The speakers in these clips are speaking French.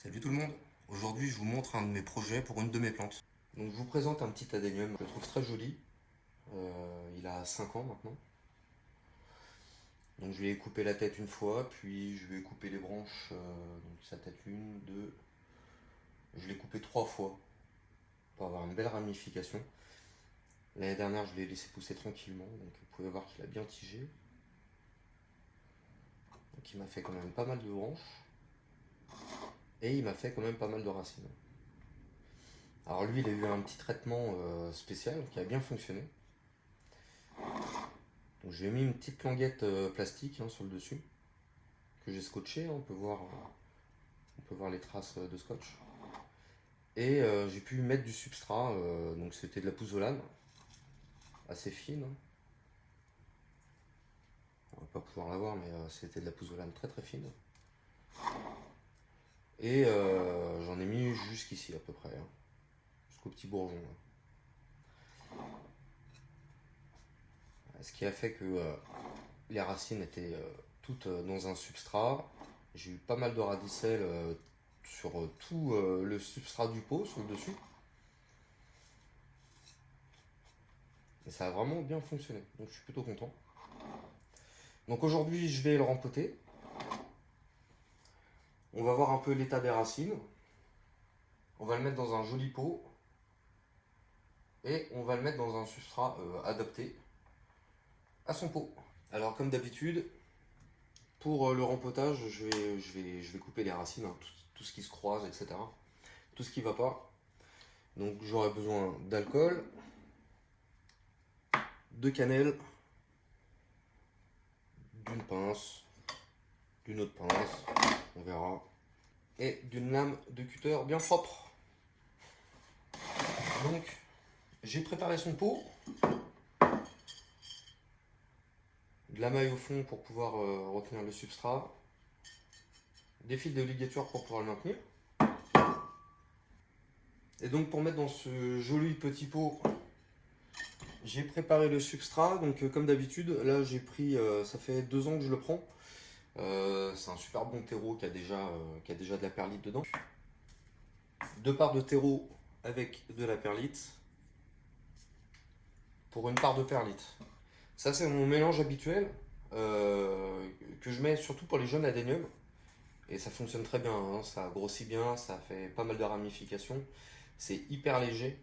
Salut tout le monde. Aujourd'hui je vous montre un de mes projets pour une de mes plantes. Donc je vous présente un petit adénium, je le trouve très joli. Il a 5 ans maintenant. Donc je lui ai coupé la tête une fois, puis je lui ai coupé les branches, donc sa tête une, deux. Je l'ai coupé 3 fois pour avoir une belle ramification. L'année dernière je l'ai laissé pousser tranquillement, donc vous pouvez voir qu'il a bien tigé. Donc il m'a fait quand même pas mal de branches. Et il m'a fait quand même pas mal de racines. Alors lui il a eu un petit traitement spécial qui a bien fonctionné. Donc j'ai mis une petite languette plastique sur le dessus que j'ai scotché, on peut voir les traces de scotch. Et j'ai pu mettre du substrat, donc c'était de la pouzzolane, assez fine. On va pas pouvoir la voir, mais c'était de la pouzzolane très très fine. Et j'en ai mis jusqu'ici à peu près, jusqu'au petit bourgeon. Ce qui a fait que les racines étaient toutes dans un substrat. J'ai eu pas mal de radicelles sur tout le substrat du pot, sur le dessus. Et ça a vraiment bien fonctionné, donc je suis plutôt content. Donc aujourd'hui je vais le rempoter. On va voir un peu l'état des racines. On va le mettre dans un joli pot. Et on va le mettre dans un substrat adapté à son pot. Alors comme d'habitude, pour le rempotage, je vais couper les racines, tout ce qui se croise, etc. Tout ce qui ne va pas. Donc j'aurai besoin d'alcool, de cannelle, d'une pince, d'une autre pince, on verra, et d'une lame de cutter bien propre. Donc j'ai préparé son pot, de la maille au fond pour pouvoir retenir le substrat, des fils de ligature pour pouvoir le maintenir. Et donc pour mettre dans ce joli petit pot, j'ai préparé le substrat. Donc comme d'habitude, là j'ai pris, ça fait 2 ans que je le prends. C'est un super bon terreau qui a déjà de la perlite dedans. 2 parts de terreau avec de la perlite pour une part de perlite. Ça c'est mon mélange habituel que je mets surtout pour les jeunes adéniums. Et ça fonctionne très bien, ça grossit bien, ça fait pas mal de ramifications. C'est hyper léger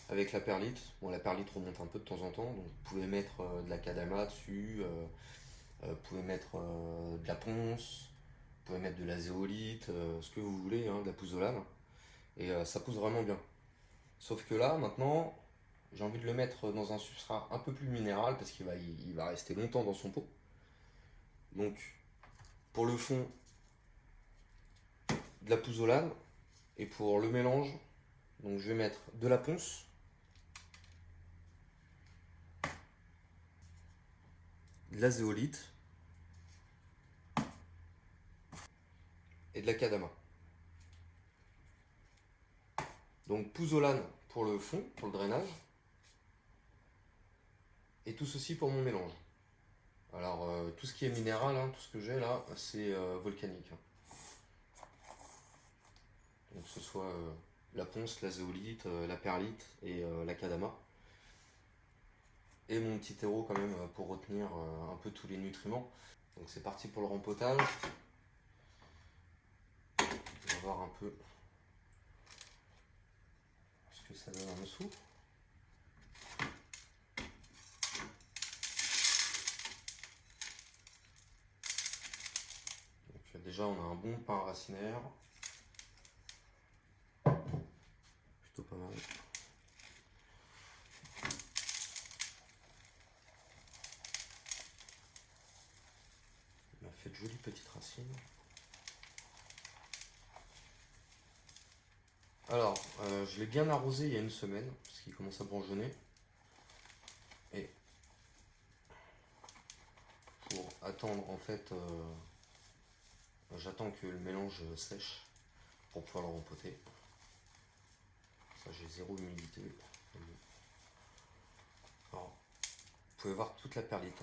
avec la perlite. Bon, la perlite remonte un peu de temps en temps, donc vous pouvez mettre de la kadama dessus, vous pouvez mettre de la ponce, vous pouvez mettre de la zéolite, ce que vous voulez, de la pouzzolane. Et ça pousse vraiment bien. Sauf que là, maintenant, j'ai envie de le mettre dans un substrat un peu plus minéral parce il va rester longtemps dans son pot. Donc, pour le fond, de la pouzzolane. Et pour le mélange, donc je vais mettre de la ponce, de la zéolite et de la kadama. Donc pouzzolane pour le fond, pour le drainage, et tout ceci pour mon mélange. Alors tout ce qui est minéral, tout ce que j'ai là, c'est volcanique. Donc que ce soit la ponce, la zéolite, la perlite et la kadama. Et mon petit terreau quand même pour retenir un peu tous les nutriments. Donc c'est parti pour le rempotage. On va voir un peu ce que ça donne en dessous. Donc déjà on a un bon pain racinaire. Plutôt pas mal. Il m'a fait de jolies petites racines. Alors, je l'ai bien arrosé il y a une semaine, parce qu'il commence à bourgeonner. Et pour attendre, en fait, j'attends que le mélange sèche pour pouvoir le rempoter. Ça, j'ai zéro humidité. Alors, vous pouvez voir toute la perlite.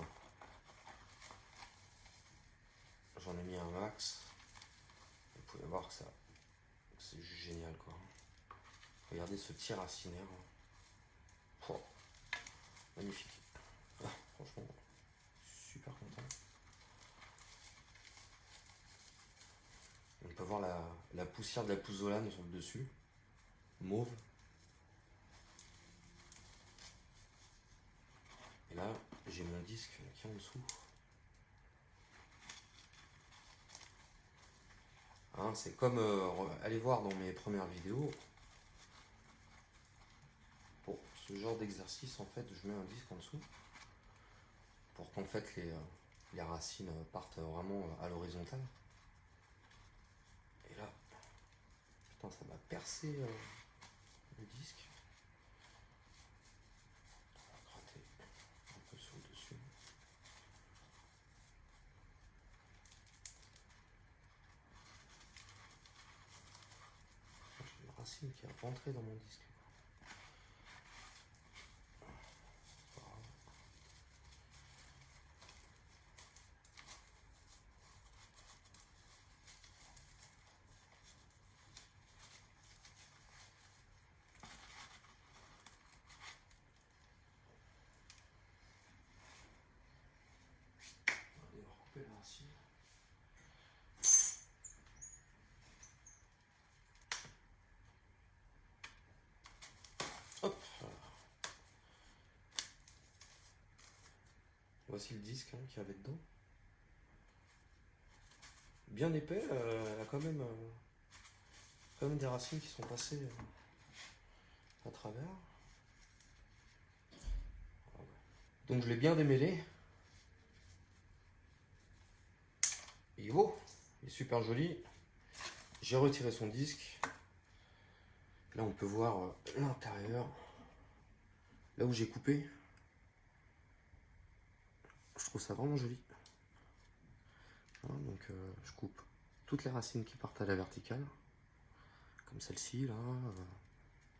J'en ai mis un max. Vous pouvez voir que ça c'est juste génial quoi. Regardez ce tir racinaire. Oh, magnifique. Ah, franchement, super content. On peut voir la poussière de la pouzzolane sur le dessus. Mauve. Et là, j'ai mon disque qui est en dessous. Hein, c'est comme, allez voir dans mes premières vidéos. Pour ce genre d'exercice, en fait, je mets un disque en dessous. Pour qu'en fait, les racines partent vraiment à l'horizontale. Et là, putain, ça m'a percé le disque. On va gratter un peu sur le dessus. J'ai une racine qui est rentrée dans mon disque. Allez, on va recouper la racine. Hop. Voici le disque hein, qu'il y avait dedans. Bien épais, il y a quand même des racines qui sont passées à travers. Donc je l'ai bien démêlé. Il est beau, il est super joli. J'ai retiré son disque. Là on peut voir l'intérieur. Là où j'ai coupé. Je trouve ça vraiment joli. Hein, donc je coupe toutes les racines qui partent à la verticale. Comme celle-ci, là.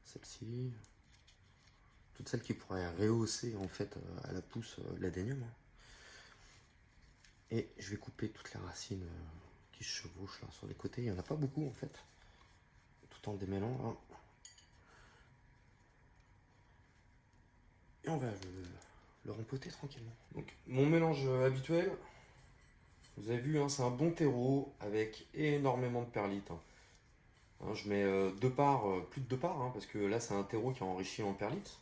Celle-ci. Toutes celles qui pourraient rehausser en fait à la pousse l'adénium. Et je vais couper toutes les racines qui se chevauchent là sur les côtés. Il n'y en a pas beaucoup en fait. Tout en démêlant. Hein. Et on va le rempoter tranquillement. Donc mon mélange habituel, vous avez vu, hein, c'est un bon terreau avec énormément de perlite. Hein. Hein, je mets plus de 2 parts, hein, parce que là c'est un terreau qui est enrichi en perlite.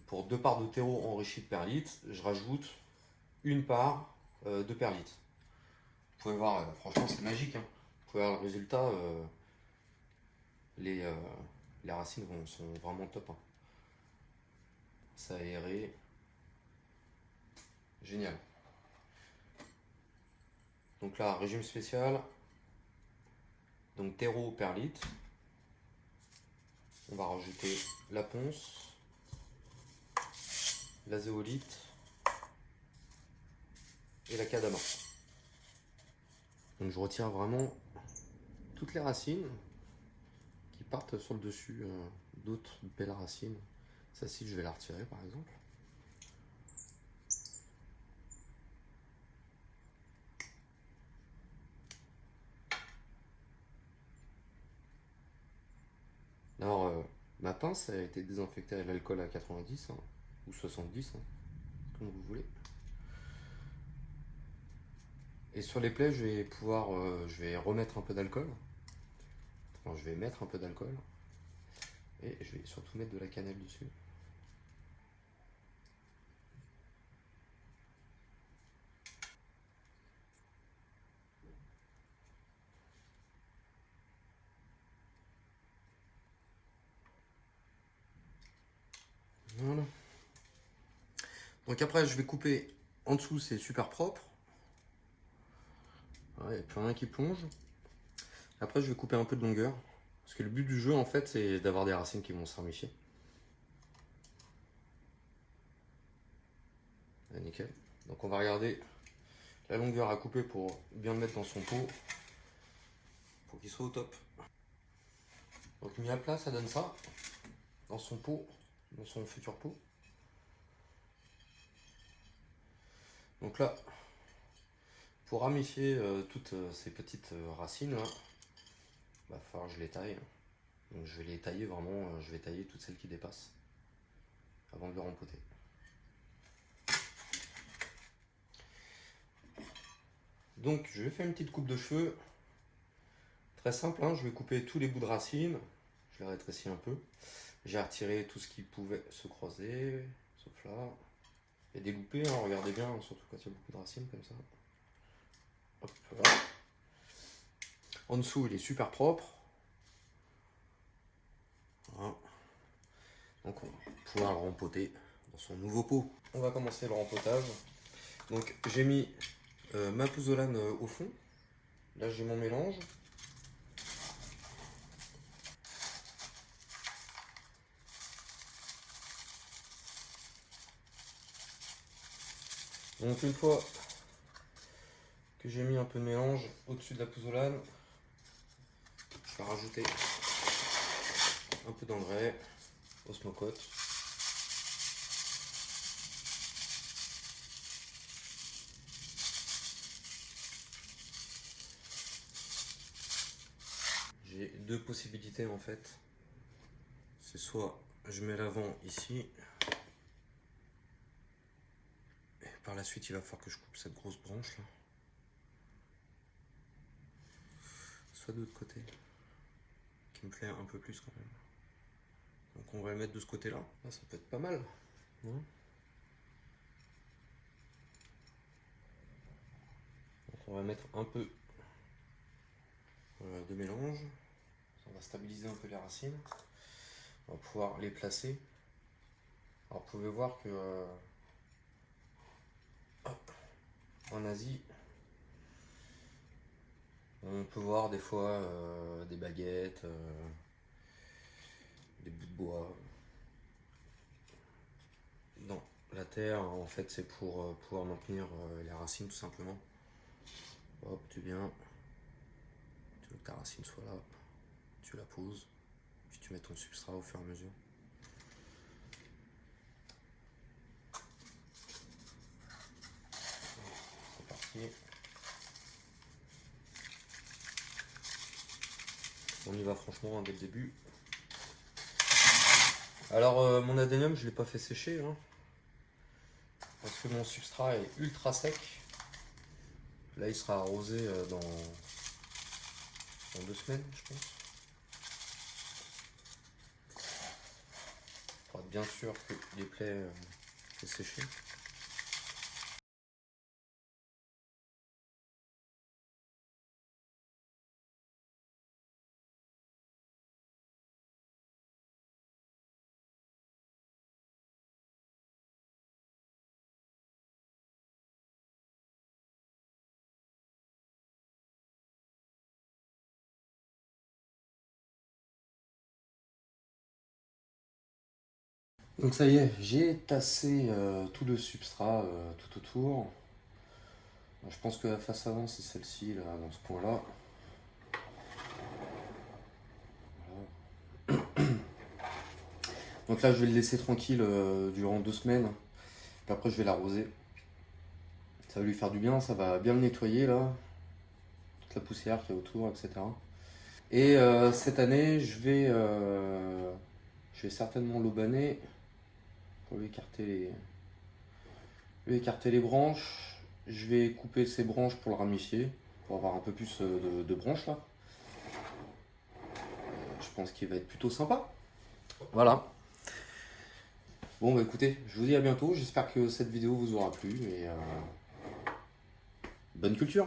Pour 2 parts de terreau enrichi de perlite, je rajoute 1 part de perlite. Vous pouvez voir, franchement c'est magique. Hein. Vous pouvez voir le résultat, les racines sont vraiment top. Hein. Ça aéré. Génial. Donc là, régime spécial. Donc terreau perlite. On va rajouter la ponce, la zéolite et la kadama. Donc je retire vraiment toutes les racines qui partent sur le dessus d'autres belles racines. Celle-ci, je vais la retirer par exemple. Alors, ma pince a été désinfectée à l'alcool à 90 hein, ou 70, hein, comme vous voulez. Et sur les plaies, je vais remettre un peu d'alcool. Enfin, je vais mettre un peu d'alcool. Et je vais surtout mettre de la cannelle dessus. Voilà. Donc après, je vais couper en dessous, c'est super propre. Il n'y a plus rien qui plonge. Après, je vais couper un peu de longueur. Parce que le but du jeu, en fait, c'est d'avoir des racines qui vont se ramifier. Là, nickel. Donc on va regarder la longueur à couper pour bien le mettre dans son pot. Pour qu'il soit au top. Donc mis à plat, ça donne ça. Dans son pot, dans son futur pot. Donc là, Pour ramifier toutes ces petites racines là, va falloir que je les taille. Donc je vais les tailler vraiment, je vais tailler toutes celles qui dépassent avant de le rempoter. Donc je vais faire une petite coupe de cheveux. Très simple, hein, je vais couper tous les bouts de racines. Je les rétrécis un peu. J'ai retiré tout ce qui pouvait se croiser, sauf là. Il y a des loupés, hein, regardez bien, surtout quand il y a beaucoup de racines comme ça. Hop, voilà. En dessous, il est super propre. Voilà. Donc on va pouvoir le rempoter dans son nouveau pot. On va commencer le rempotage. Donc j'ai mis ma pouzzolane au fond. Là j'ai mon mélange. Donc une fois que j'ai mis un peu de mélange au-dessus de la pouzzolane, je vais rajouter un peu d'engrais, osmocote. J'ai deux possibilités en fait. C'est soit je mets l'avant ici, et par la suite il va falloir que je coupe cette grosse branche là. Soit de l'autre côté, qui me plaît un peu plus quand même. Donc on va le mettre de ce côté là. Ah, ça peut être pas mal. Donc on va mettre un peu de mélange. On va stabiliser un peu les racines. On va pouvoir les placer. Alors vous pouvez voir que en Asie, on peut voir des fois des baguettes, des bouts de bois. Non, la terre en fait c'est pour pouvoir maintenir les racines tout simplement. Hop, tu viens, tu veux que ta racine soit là, tu la poses, puis tu mets ton substrat au fur et à mesure. C'est parti. On y va franchement hein, dès le début. Alors mon adénium je ne l'ai pas fait sécher hein, parce que mon substrat est ultra sec. Là il sera arrosé dans 2 semaines je pense. Pour être bien sûr que les plaies soient séchées. Donc ça y est, j'ai tassé tout le substrat tout autour. Bon, je pense que la face avant c'est celle-ci, là, dans ce coin-là. Voilà. Donc là je vais le laisser tranquille durant 2 semaines. Puis après je vais l'arroser. Ça va lui faire du bien, ça va bien le nettoyer là. Toute la poussière qu'il y a autour, etc. Et cette année je vais certainement l'aubaner pour lui écarter les branches. Je vais couper ces branches pour le ramifier, pour avoir un peu plus de branches là. Je pense qu'il va être plutôt sympa. Voilà. Bon bah écoutez, je vous dis à bientôt. J'espère que cette vidéo vous aura plu et bonne culture.